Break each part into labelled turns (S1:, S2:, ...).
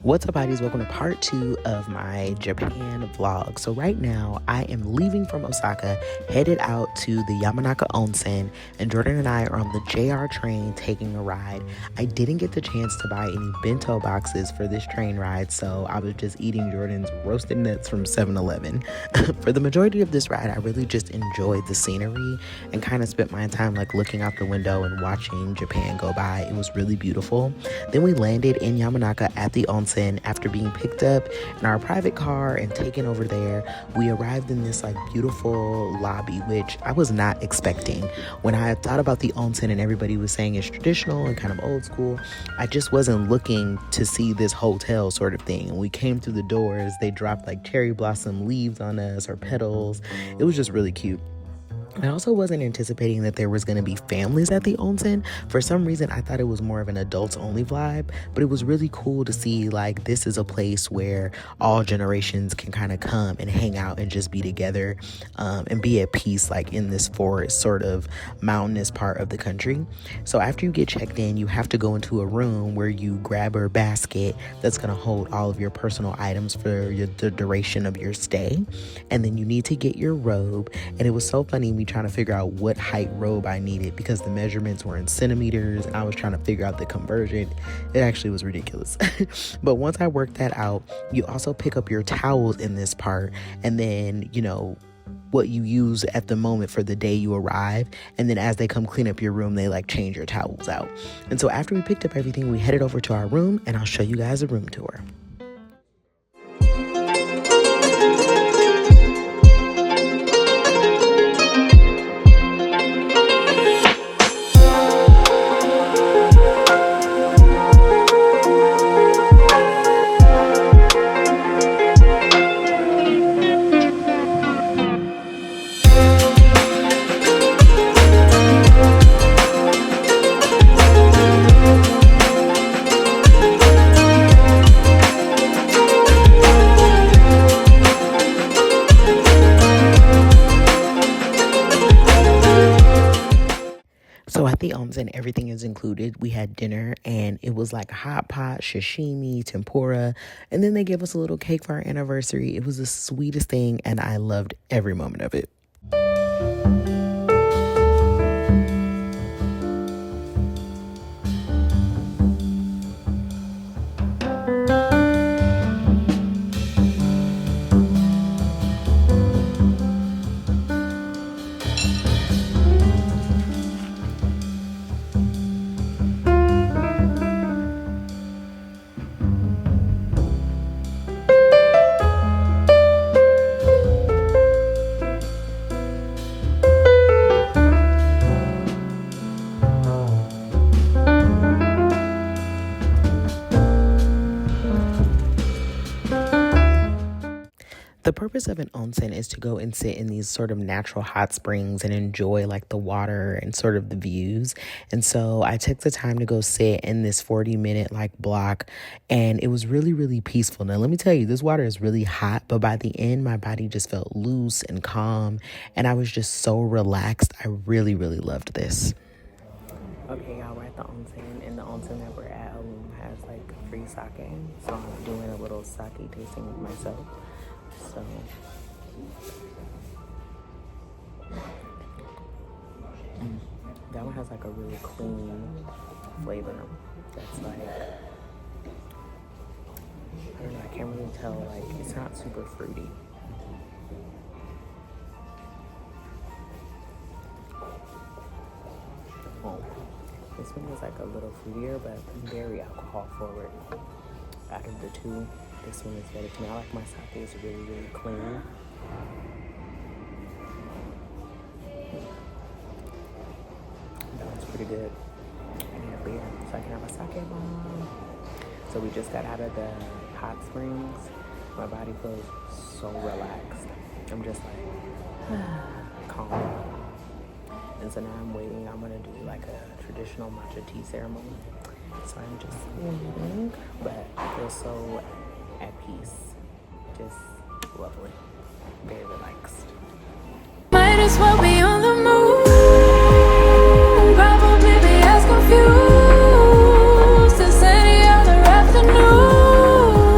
S1: What's up, buddies? Welcome to part 2 of my Japan vlog. So right now I am leaving from Osaka, headed out to the Yamanaka Onsen, and Jordan and I are on the JR train taking a ride. I didn't get the chance to buy any bento boxes for this train ride, so I was just eating Jordan's roasted nuts from 7-Eleven. For the majority of this ride, I really just enjoyed the scenery and kind of spent my time like looking out the window and watching Japan go by. It was really beautiful. Then we landed in Yamanaka at the Onsen. After being picked up in our private car and taken over there. We arrived in this like beautiful lobby, which I was not expecting. When I thought about the Onsen and everybody was saying it's traditional and kind of old school, I just wasn't looking to see this hotel sort of thing. And we came through the doors, they dropped like cherry blossom leaves on us or petals. It was just really cute. I also wasn't anticipating that there was going to be families at the Onsen. For some reason, I thought it was more of an adults-only vibe, but it was really cool to see like this is a place where all generations can kind of come and hang out and just be together and be at peace, like in this forest sort of mountainous part of the country. So after you get checked in, you have to go into a room where you grab a basket that's going to hold all of your personal items for the duration of your stay. And then you need to get your robe. And it was so funny, me trying to figure out what height robe I needed because the measurements were in centimeters and I was trying to figure out the conversion. It actually was ridiculous. But once I worked that out, you also pick up your towels in this part, and then, you know, what you use at the moment for the day you arrive, and then as they come clean up your room, they like change your towels out. And so after we picked up everything, we headed over to our room, and I'll show you guys a room tour. So at the Onsen, everything is included. We had dinner, and it was like hot pot, sashimi, tempura, and then they gave us a little cake for our anniversary. It was the sweetest thing, and I loved every moment of it. The purpose of an onsen is to go and sit in these sort of natural hot springs and enjoy like the water and sort of the views. And so I took the time to go sit in this 40-minute like block, and it was really, really peaceful. Now, let me tell you, this water is really hot, but by the end, my body just felt loose and calm, and I was just so relaxed. I really, really loved this. Okay, y'all, we're at the onsen, and the onsen that we're at has like free sake, so I'm doing a little sake tasting with myself. So that one has like a really clean flavor that's like, I don't know, I can't really tell, like it's not super fruity. Oh, this one is like a little fruitier but very alcohol forward. Out of the two, this one is better to me. I like my sake, it's really, really clean. That one's pretty good. I need a beer so I can have a sake bomb. So we just got out of the hot springs. My body feels so relaxed. I'm just like, calm. And so now I'm waiting. I'm gonna do like a traditional matcha tea ceremony. So I'm just waiting, but I feel so at peace. Just lovely. Very relaxed.
S2: Might as well be on the move. Probably be as confused as any other afternoon.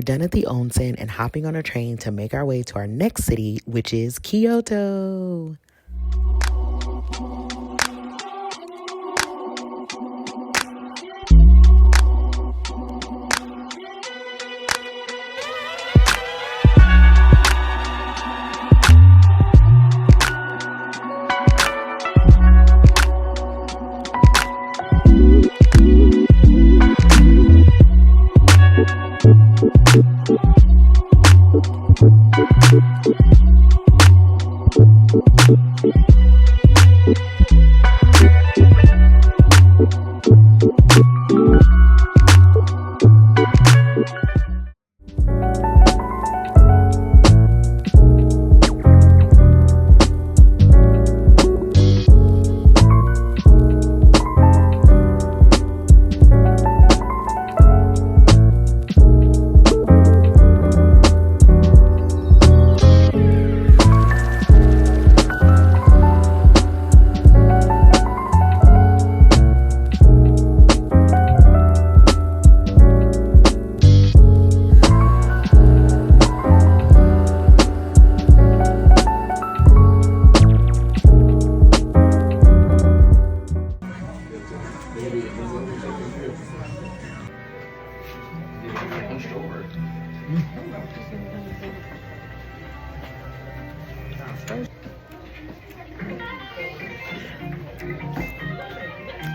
S1: done at the onsen and hopping on a train to make our way to our next city, which is Kyoto.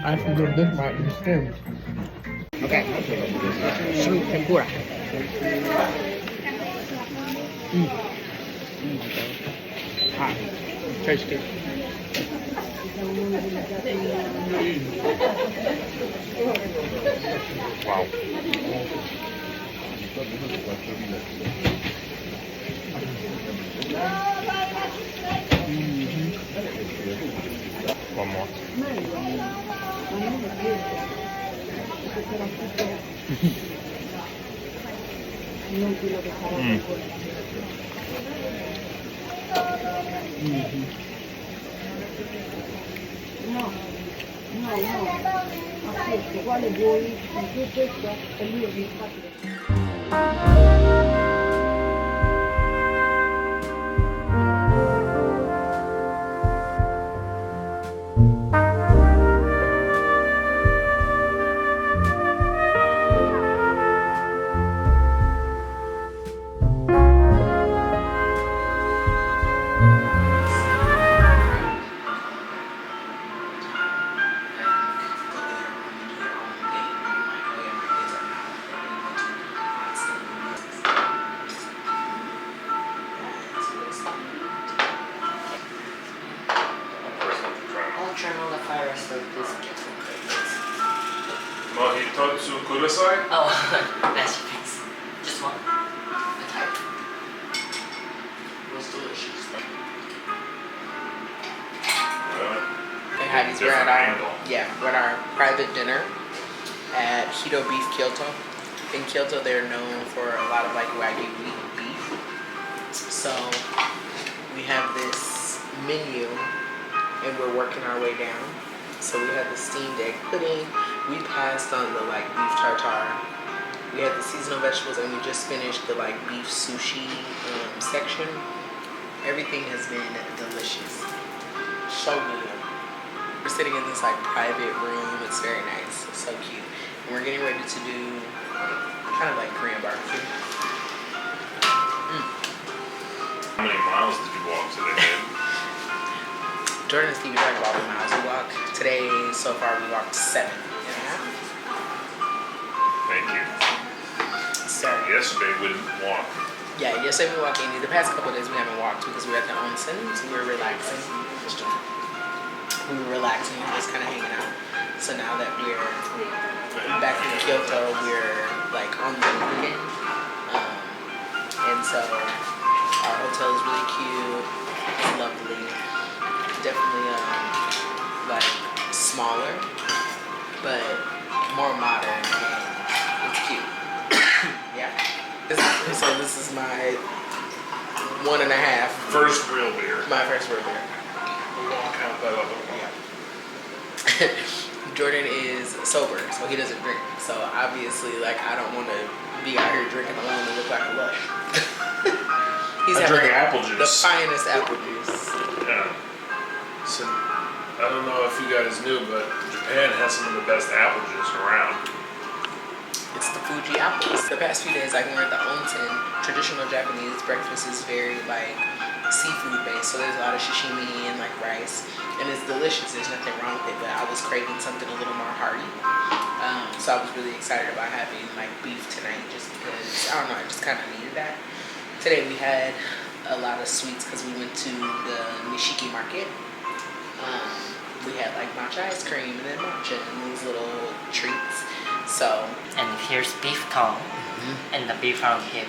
S3: I think this might be stems.
S1: Okay. Shrimp tempura.
S3: Hot. Tastes good.
S4: Wow. One more. Mohitotsu kudasai?
S1: Oh, that's thanks. Just one. The type. It was delicious. And Heidi's we're at our private dinner at Hito Beef Kyoto. In Kyoto, they're known for a lot of like Wagyu beef. So we have this menu, and we're working our way down. So we had the steamed egg pudding. We passed on the like beef tartare. We had the seasonal vegetables, and we just finished the like beef sushi section. Everything has been delicious. So good. We're sitting in this like private room. It's very nice. It's so cute. And we're getting ready to do kind of like Korean barbecue.
S4: How many miles did you walk today?
S1: Jordan and Stevie talked about the miles we walk. Today, so far, we walked 7.5.
S4: Thank you.
S1: So
S4: Yesterday we didn't walk.
S1: yeah, yesterday we walked any. The past couple of days we haven't walked because we were at the Onsen, so we were relaxing. We were relaxing and just kind of hanging out. So now that we're back in Kyoto, we're like on the move again. And so our hotel is really cute. It's lovely. Definitely like smaller, but more modern. And it's cute. Yeah. So this is my 1.5.
S4: First real beer.
S1: My first real beer.
S4: We won't count that other one.
S1: Jordan is sober, so he doesn't drink. So obviously, like, I don't want to Be out here drinking alone and look like a lush. He's
S4: I'm drinking apple
S1: the
S4: juice.
S1: finest apple juice.
S4: Yeah. So, I don't know if you guys knew, but Japan has some of the best apple juice around.
S1: It's the Fuji apples. The past few days, like when we're at the Onsen, traditional Japanese breakfast is very like seafood based. So there's a lot of sashimi and like rice, and it's delicious. There's nothing wrong with it. But I was craving something a little more hearty, so I was really excited about having like beef tonight, just because I don't know, I just kind of needed that. Today we had a lot of sweets because we went to the Nishiki market. We had like matcha ice cream and then matcha and these little treats. So,
S5: And here's beef tongue and the beef round hip.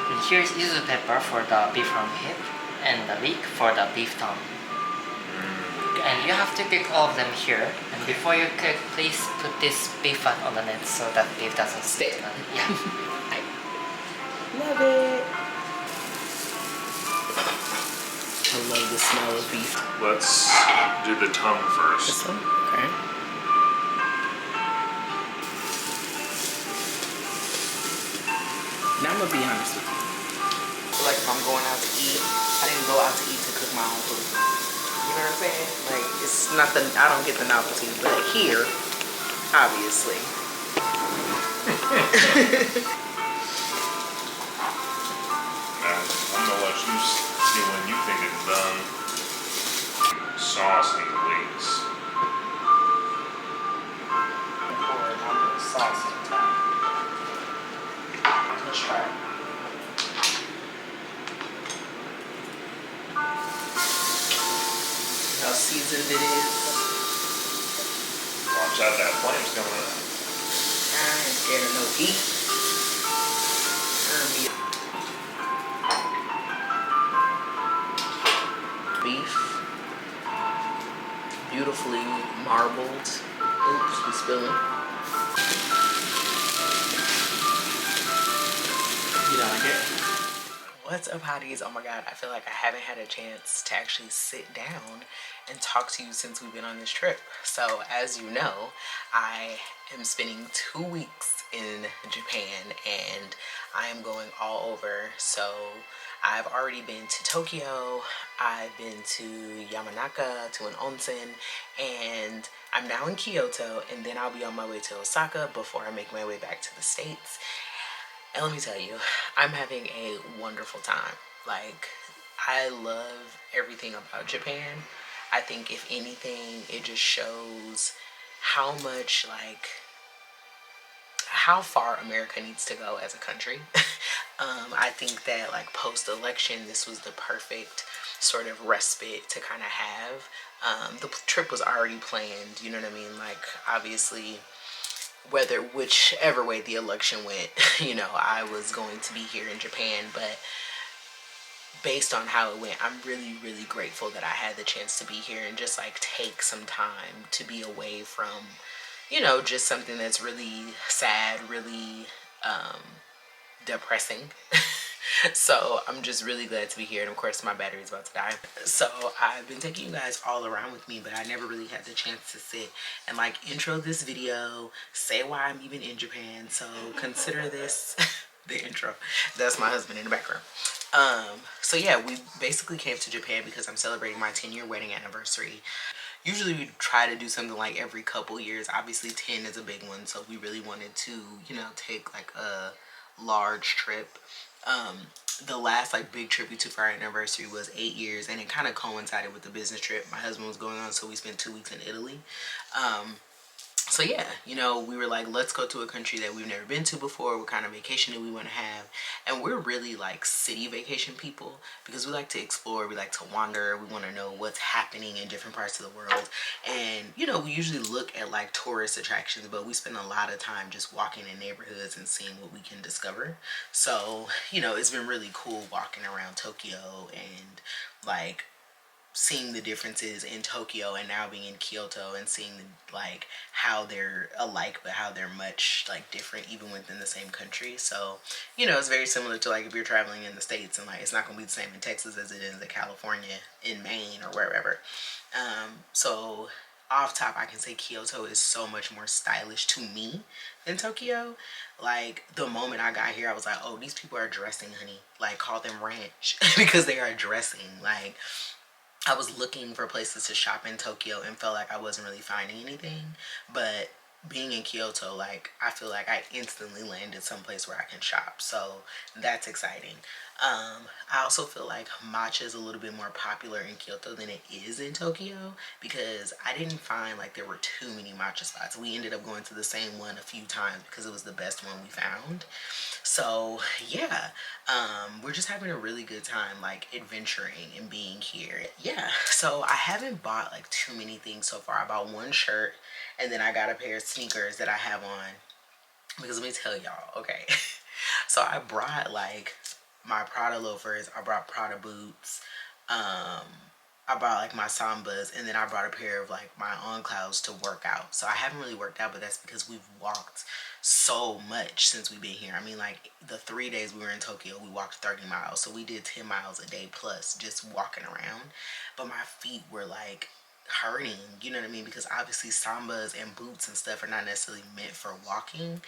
S5: And here's yuzu pepper for the beef round hip and the leek for the beef tongue. And you have to cook all of them here. And before you cook, please put this beef fat on the net so that beef doesn't stick. Yeah.
S1: love it. I love the smell of beef.
S4: Let's do the tongue first.
S1: This one? Okay. Now I'm gonna be honest with you. I feel like if I'm going out to eat, I didn't go out to eat to cook my own food. You know what I'm saying? Like, it's not the, I don't get the novelty, but here, obviously.
S4: I'm gonna let you see when you think it's done. Sauce and leeks.
S1: Pour a little sauce on top. Let's try it. See how seasoned it is.
S4: Watch out, that flame's coming up.
S1: I ain't scared of no heat. Beef. Beautifully marbled. Oops, we spilling. You don't like it? What's up, hotties? Oh my god, I feel like I haven't had a chance to actually sit down and talk to you since we've been on this trip. So, as you know, I am spending 2 weeks in Japan and I am going all over. So, I've already been to Tokyo, I've been to Yamanaka, to an onsen, and I'm now in Kyoto, and then I'll be on my way to Osaka before I make my way back to the States. And let me tell you, I'm having a wonderful time. Like, I love everything about Japan. I think if anything, it just shows how much, like, how far America needs to go as a country. I think that like post-election, this was the perfect sort of respite to kind of have. The trip was already planned, you know what I mean? Like, obviously, whichever way the election went, you know, I was going to be here in Japan, but based on how it went, I'm really, really grateful that I had the chance to be here and just like take some time to be away from, you know, just something that's really sad, really depressing. So I'm just really glad to be here, and of course my battery's about to die. So I've been taking you guys all around with me, but I never really had the chance to sit and like intro this video, say why I'm even in Japan. So consider this the intro. That's my husband in the background. So yeah, we basically came to Japan because I'm celebrating my 10-year wedding anniversary. Usually we try to do something like every couple years. Obviously 10 is a big one, so we really wanted to, you know, take like a large trip. The last like big trip we took for our anniversary was 8 years, and it kind of coincided with the business trip my husband was going on, so we spent 2 weeks in Italy. So yeah, you know, we were like, let's go to a country that we've never been to before. What kind of vacation do we want to have? And we're really like city vacation people because we like to explore, we like to wander, we want to know what's happening in different parts of the world. And you know, we usually look at like tourist attractions, but we spend a lot of time just walking in neighborhoods and seeing what we can discover. So, you know, it's been really cool walking around Tokyo and like seeing the differences in Tokyo and now being in Kyoto and seeing like how they're alike but how they're much like different even within the same country. So, you know, it's very similar to like if you're traveling in the States and like it's not gonna be the same in Texas as it is in California, in Maine, or wherever. So off top, I can say Kyoto is so much more stylish to me than Tokyo. Like, the moment I got here, I was like, oh, these people are dressing, honey. Like, call them ranch because they are dressing. Like, I was looking for places to shop in Tokyo and felt like I wasn't really finding anything. But being in Kyoto, like, I feel like I instantly landed someplace where I can shop. So that's exciting. I also feel like matcha is a little bit more popular in Kyoto than it is in Tokyo, because I didn't find like there were too many matcha spots. We ended up going to the same one a few times because it was the best one we found. So yeah, we're just having a really good time, like, adventuring and being here. Yeah, so I haven't bought like too many things so far. I bought one shirt, and then I got a pair of sneakers that I have on, because let me tell y'all, okay. So I brought like my Prada loafers, I brought Prada boots, I brought like my Sambas, and then I brought a pair of like my On Clouds to work out. So I haven't really worked out, but that's because we've walked so much since we've been here. I mean, like, the 3 days we were in Tokyo, we walked 30 miles. So we did 10 miles a day plus just walking around. But my feet were like hurting, you know what I mean? Because obviously Sambas and boots and stuff are not necessarily meant for walking.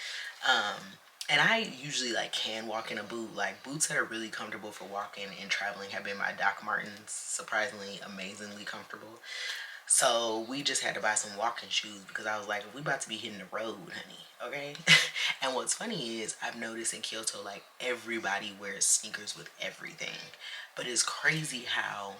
S1: And I usually like can walk in a boot. Like, boots that are really comfortable for walking and traveling have been my Doc Martens, surprisingly amazingly comfortable. So we just had to buy some walking shoes because I was like, we about to be hitting the road, honey, okay? And what's funny is I've noticed in Kyoto, like, everybody wears sneakers with everything. But it's crazy how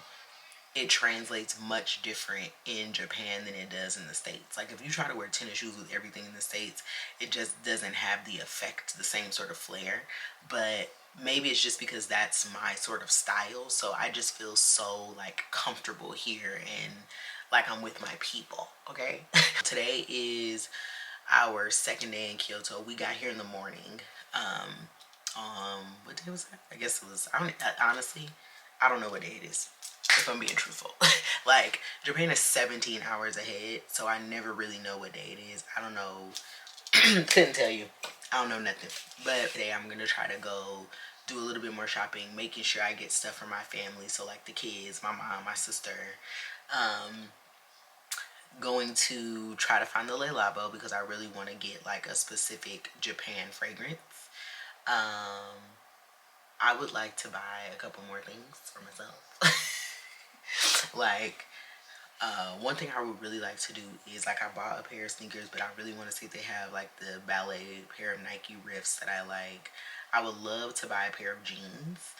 S1: it translates much different in Japan than it does in the States. Like, if you try to wear tennis shoes with everything in the States, it just doesn't have the effect, the same sort of flair. But maybe it's just because that's my sort of style. So I just feel so like comfortable here and like I'm with my people, okay? Today is our second day in Kyoto. We got here in the morning. What day was that? I guess it was, honestly, I don't know what day it is, if I'm being truthful. Like, Japan is 17 hours ahead, so I never really know what day it is. I don't know. Couldn't tell you. I don't know nothing. But today I'm gonna try to go do a little bit more shopping, making sure I get stuff for my family. So like the kids, my mom, my sister. Going to try to find the Lebo because I really want to get like a specific Japan fragrance. I would like to buy a couple more things for myself. Like, one thing I would really like to do is, like, I bought a pair of sneakers, but I really want to see if they have like the ballet pair of Nike Rifts that I like. I would love to buy a pair of jeans.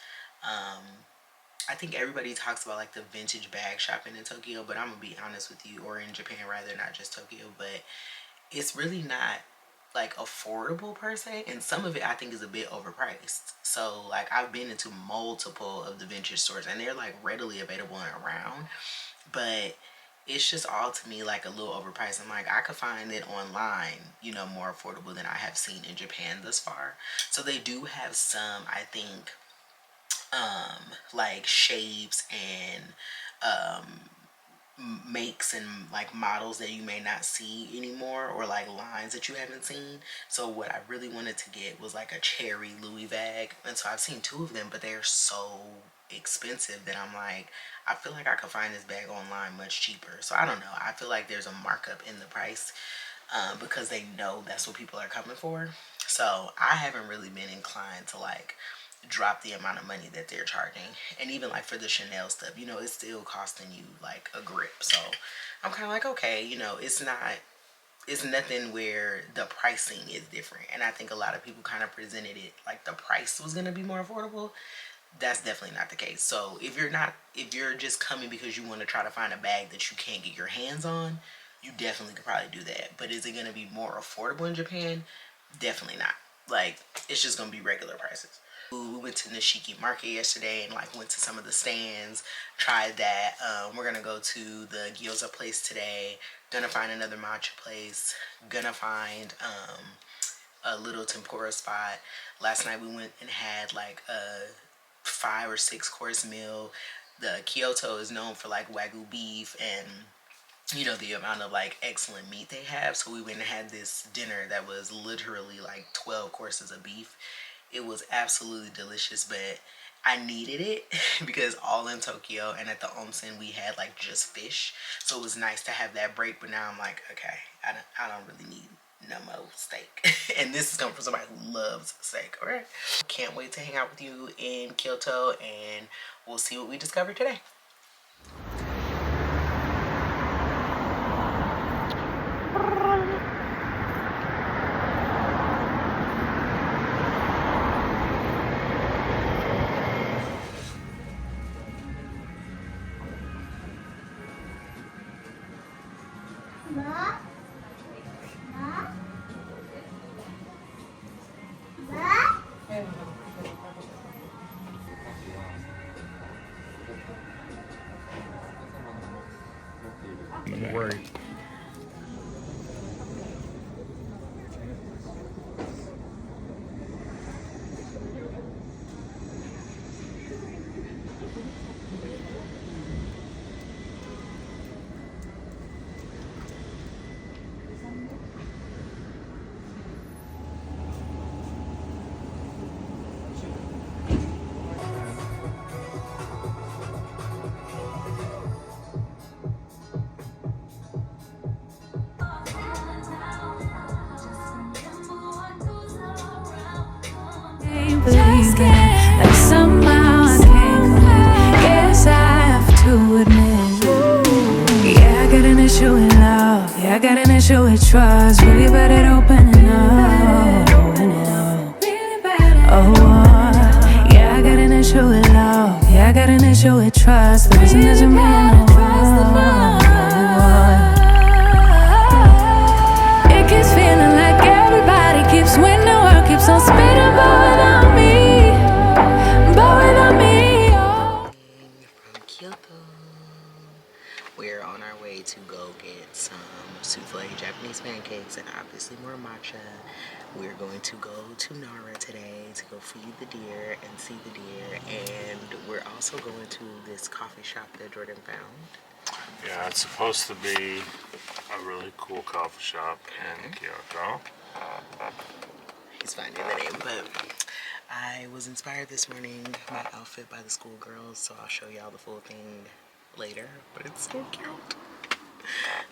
S1: I think everybody talks about like the vintage bag shopping in Tokyo, but I'm gonna be honest with you, or in Japan rather, not just Tokyo, but it's really not like affordable per se, and some of it I think is a bit overpriced. So like, I've been into multiple of the vintage stores and they're like readily available and around, but it's just all to me like a little overpriced. I'm like, I could find it online, you know, more affordable than I have seen in Japan thus far. So they do have some, I think, like shapes and makes and like models that you may not see anymore, or like lines that you haven't seen. So what I really wanted to get was like a cherry Louis bag, and so I've seen two of them, but they're so expensive that I'm like, I feel like I could find this bag online much cheaper. So I don't know, I feel like there's a markup in the price, because they know that's what people are coming for. So I haven't really been inclined to like drop the amount of money that they're charging. And even like for the Chanel stuff, you know, it's still costing you like a grip. So I'm kind of like, okay, you know, it's nothing where the pricing is different. And I think a lot of people kind of presented it like the price was going to be more affordable. That's definitely not the case. So if you're just coming because you want to try to find a bag that you can't get your hands on, you definitely could probably do that. But is it going to be more affordable in Japan? Definitely not. Like, it's just going to be regular prices. We went to Nishiki market yesterday and like went to some of the stands, tried that. We're gonna go to the gyoza place today, gonna find another matcha place, gonna find a little tempura spot. Last night we went and had like a 5 or 6 course meal. The Kyoto is known for like Wagyu beef and, you know, the amount of like excellent meat they have. So we went and had this dinner that was literally like 12 courses of beef. It was absolutely delicious, but I needed it because all in Tokyo and at the onsen we had like just fish, so it was nice to have that break. But now I'm like, okay, I don't really need no more steak. And this is coming from somebody who loves steak. All right, can't wait to hang out with you in Kyoto, and we'll see what we discover today. Word.
S2: Believe that somehow I can't commit. Guess I have to admit, yeah, I got an issue with love. Yeah, I got an issue with trust. Really bad at opening up. Oh, yeah, I got an issue with love. Yeah, I got an issue with trust. The reason doesn't mean I trust enough. It keeps feeling like everybody keeps winning. The world keeps on spinning, but without me, oh.
S1: From Kyoto, we're on our way to go get some souffle Japanese pancakes and obviously more matcha. We're going to go to Nara today to go feed the deer and see the deer, and we're also going to this coffee shop that Jordan found.
S4: Yeah, it's supposed to be a really cool coffee shop in Kyoto.
S1: He's finding the name, but I was inspired this morning, my outfit by the schoolgirls, so I'll show y'all the full thing later, but it's so cute.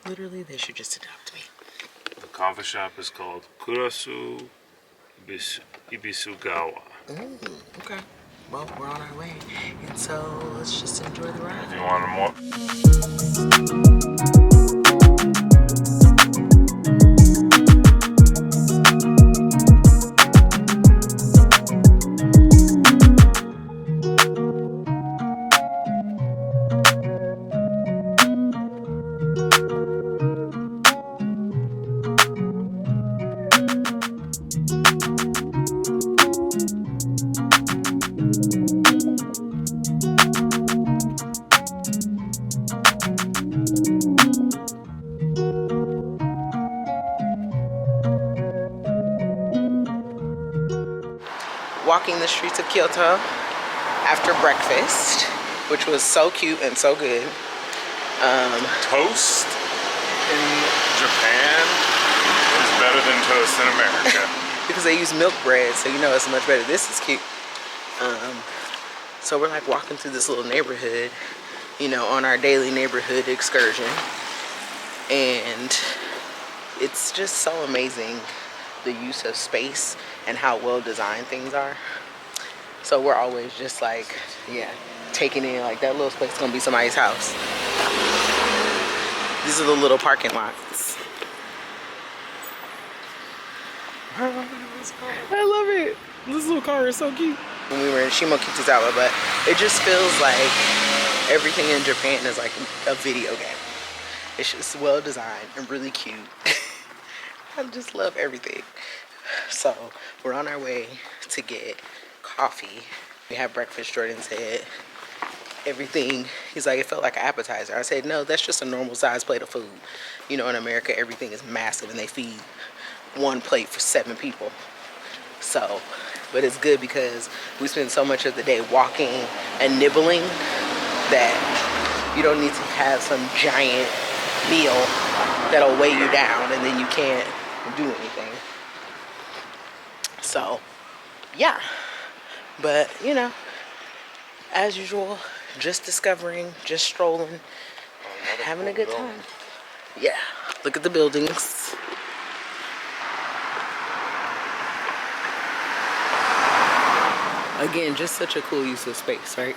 S1: Literally, they should just adopt me.
S4: The coffee shop is called Kurasu Ibisugawa.
S1: Okay. Well, we're on our way, and so let's just enjoy the ride.
S4: If you want more.
S1: Walking the streets of Kyoto after breakfast, which was so cute and so good.
S4: Toast in Japan is better than toast in America.
S1: Because they use milk bread, so you know it's much better. This is cute. So we're like walking through this little neighborhood, you know, on our daily neighborhood excursion. And it's just so amazing, the use of space and how well designed things are. So we're always just like, yeah, taking in like that little space is gonna be somebody's house. These are the little parking lots. I love it. This little car is so cute. When we were in Shimokitazawa, but it just feels like everything in Japan is like a video game. It's just well designed and really cute. I just love everything. So we're on our way to get coffee. We have breakfast. Jordan said everything, he's like, it felt like an appetizer. I said, no, that's just a normal size plate of food. You know, in America, everything is massive and they feed one plate for 7 people. So, but it's good because we spend so much of the day walking and nibbling that you don't need to have some giant meal that'll weigh you down and then you can't do anything. So, yeah. But, you know, As usual, just discovering, just strolling, having a good time. Yeah, look at the buildings. Again, just such a cool use of space, right?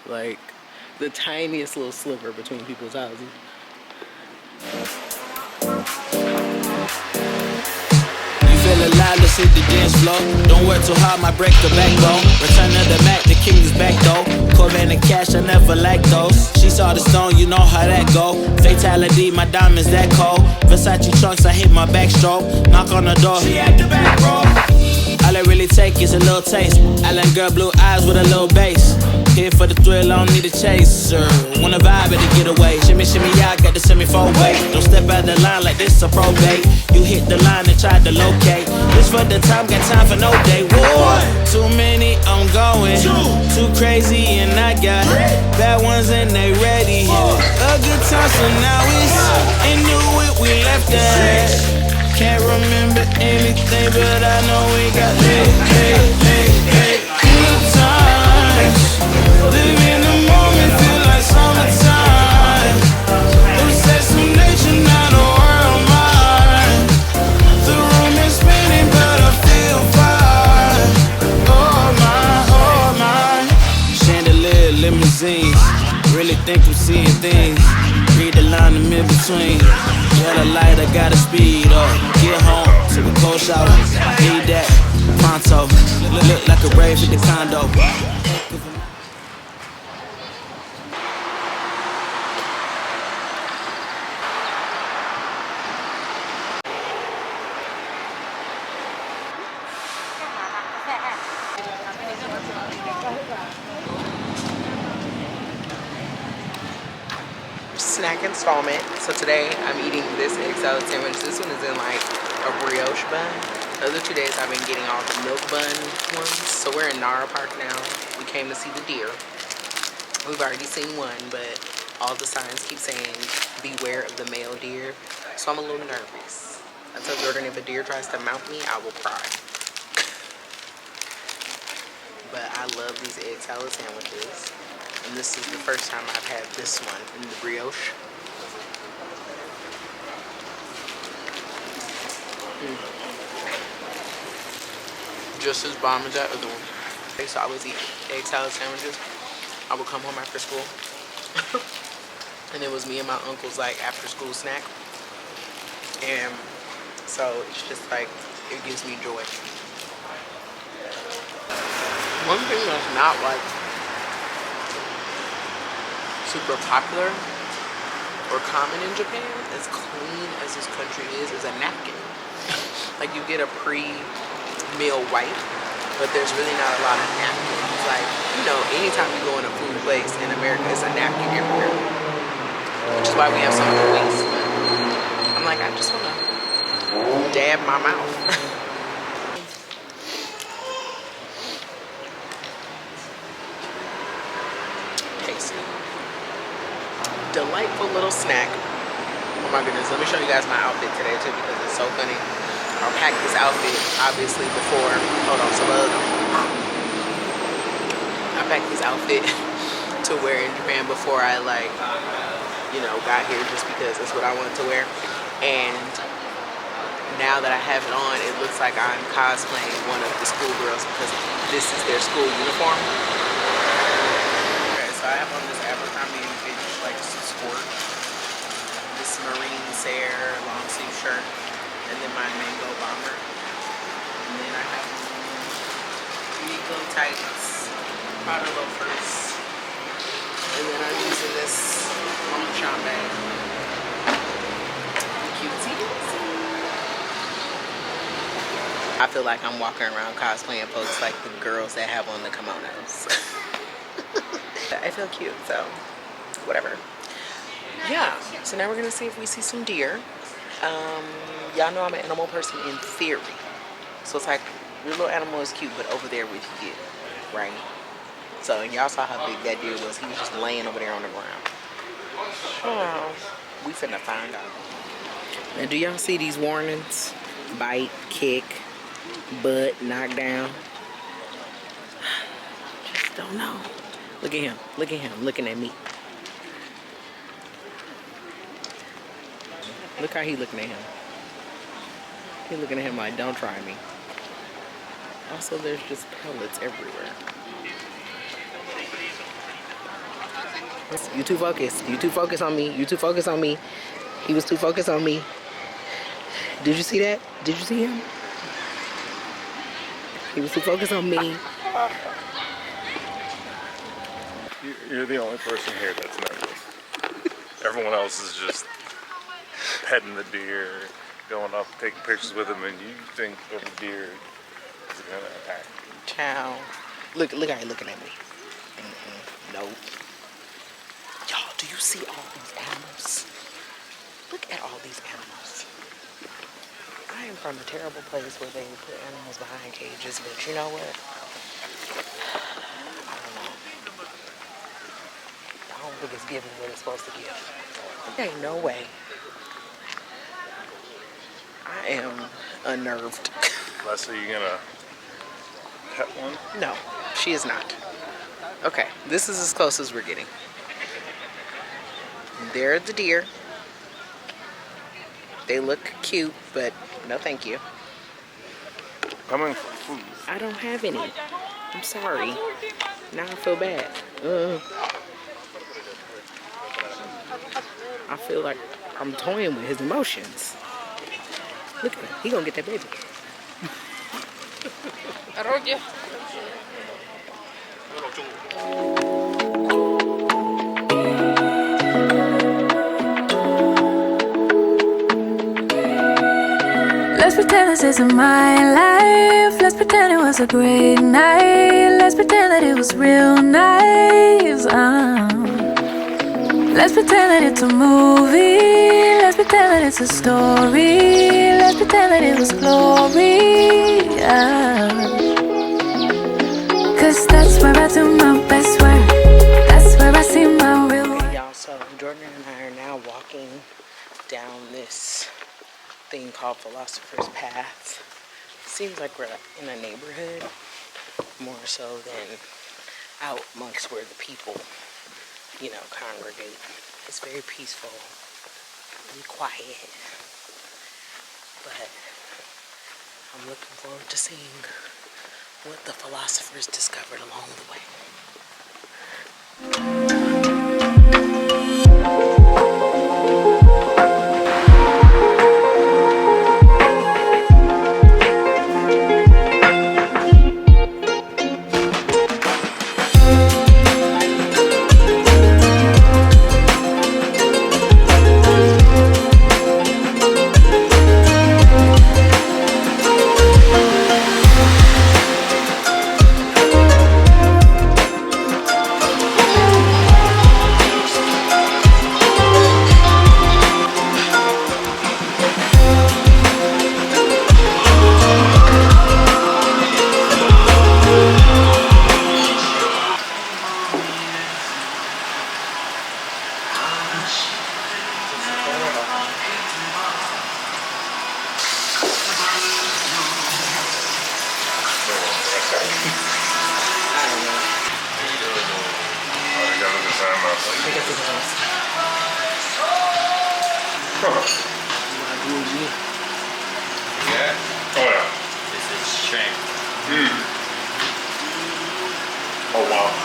S1: Like the tiniest little sliver between people's houses.
S6: Feel alive, let's hit the dance floor. Don't work too hard, might break the backbone. Return of the Mac, the king is back though. Corvette and cash, I never lack those. She saw the stone, you know how that go. Fatality, my diamonds that cold. Versace trunks, I hit my backstroke. Knock on the door, she at the back row. All I really take is a little taste. Island girl, blue eyes with a little bass. Here for the thrill, I don't need a chaser. Wanna vibe at the getaway. Shimmy, shimmy, yeah, I got the semi-4-way. Don't step out the line like this a probate. You hit the line and try to locate. This for the time, got time for no day. War. Too many, I'm going. Too crazy and I got bad ones and they ready. A good time, so now it's and knew it, we left that. Can't remember anything, but I know we got good times. Live in the moment, feel like summertime. It was some nature, not a world mine. The room is spinning, but I feel fine. Oh my. Chandelier, limousines. Really think I'm seeing things. Read the line in between. Yellow light, I gotta speed up. Get home, take a cold shower. Need that pronto. Look like a rave at the condo.
S1: Snack installment. So today I'm eating this egg salad sandwich. This one is in like a brioche bun. The other 2 days I've been getting all the milk bun ones. So we're in Nara Park now. We came to see the deer. We've already seen one, but all the signs keep saying beware of the male deer. So I'm a little nervous. I told Jordan if a deer tries to mount me, I will cry. But I love these egg salad sandwiches. And this is the first time I've had this one in the brioche. Just as bomb as that other one. I used to always eat egg salad sandwiches. I would come home after school. And it was me and my uncle's like after school snack. And so it's just like, it gives me joy. One thing that's not like super popular or common in Japan, as clean as this country is a napkin. Like you get a pre-meal wipe, but there's really not a lot of napkins. Like, you know, anytime you go in a food place in America, it's a napkin everywhere. Which is why we have so much waste. But I'm like, I just wanna dab my mouth. Delightful little snack. Oh my goodness, let me show you guys my outfit today too because it's so funny. I packed this outfit obviously before. Hold on, so I packed this outfit to wear in Japan before I like, you know, got here just because that's what I wanted to wear. And now that I have it on, it looks like I'm cosplaying one of the schoolgirls because this is their school uniform. Okay, so I have on this ABERCROMBIE like SKORT, this marine Serre long sleeve shirt, and then my mango bomber, and then I have Nico tights, Prada loafers, and then I'm using this Kumonocha bag. Cutesy. I feel like I'm walking around cosplaying folks like the girls that have on the kimonos. I feel cute, so whatever. Yeah, so now we're gonna see if we see some deer. Y'all know I'm an animal person in theory, so it's like your little animal is cute, but over there with you, right? So, and y'all saw how big that deer was. He was just laying over there on the ground. Oh, we finna find out. Now, do y'all see these warnings? Bite, kick, butt, knock down. Just don't know. Look at him. Look at him looking at me. Look how he looking at him. He looking at him like, don't try me. Also, there's just pellets everywhere. You too focused. You too focused on me. You too focused on me. He was too focused on me. Did you see that? Did you see him? He was too focused on me.
S4: You're the only person here that's nervous. Everyone else is just petting the deer, going up, taking pictures with him, and you think the deer is gonna attack you.
S1: Ciao. Look how he looking at me. Nope. Y'all, do you see all these animals? Look at all these animals. I am from a terrible place where they put animals behind cages, but you know what? I don't know. I don't think it's giving what it's supposed to give. There ain't no way. I am unnerved.
S4: Leslie, you gonna pet one?
S1: No, she is not. Okay, this is as close as we're getting. There are the deer. They look cute, but no thank you.
S4: Coming for food.
S1: I don't have any. I'm sorry. Now I feel bad. I feel like I'm toying with his emotions. Look at him. He gonna get that baby.
S2: Let's pretend this isn't my life. Let's pretend it was a great night. Let's pretend that it was real nice. Let's pretend that it's a movie. Let's pretend that it's a story. Let's pretend that it was glory. Cause that's where I do my best work. That's where I see my real work.
S1: Y'all, so Jordan and I are now walking down this thing called Philosopher's Path. Seems like we're in a neighborhood more so than out amongst where the people, you know, congregate. It's very peaceful, really quiet, but I'm looking forward to seeing what the philosophers discovered along the way.
S4: Oh wow.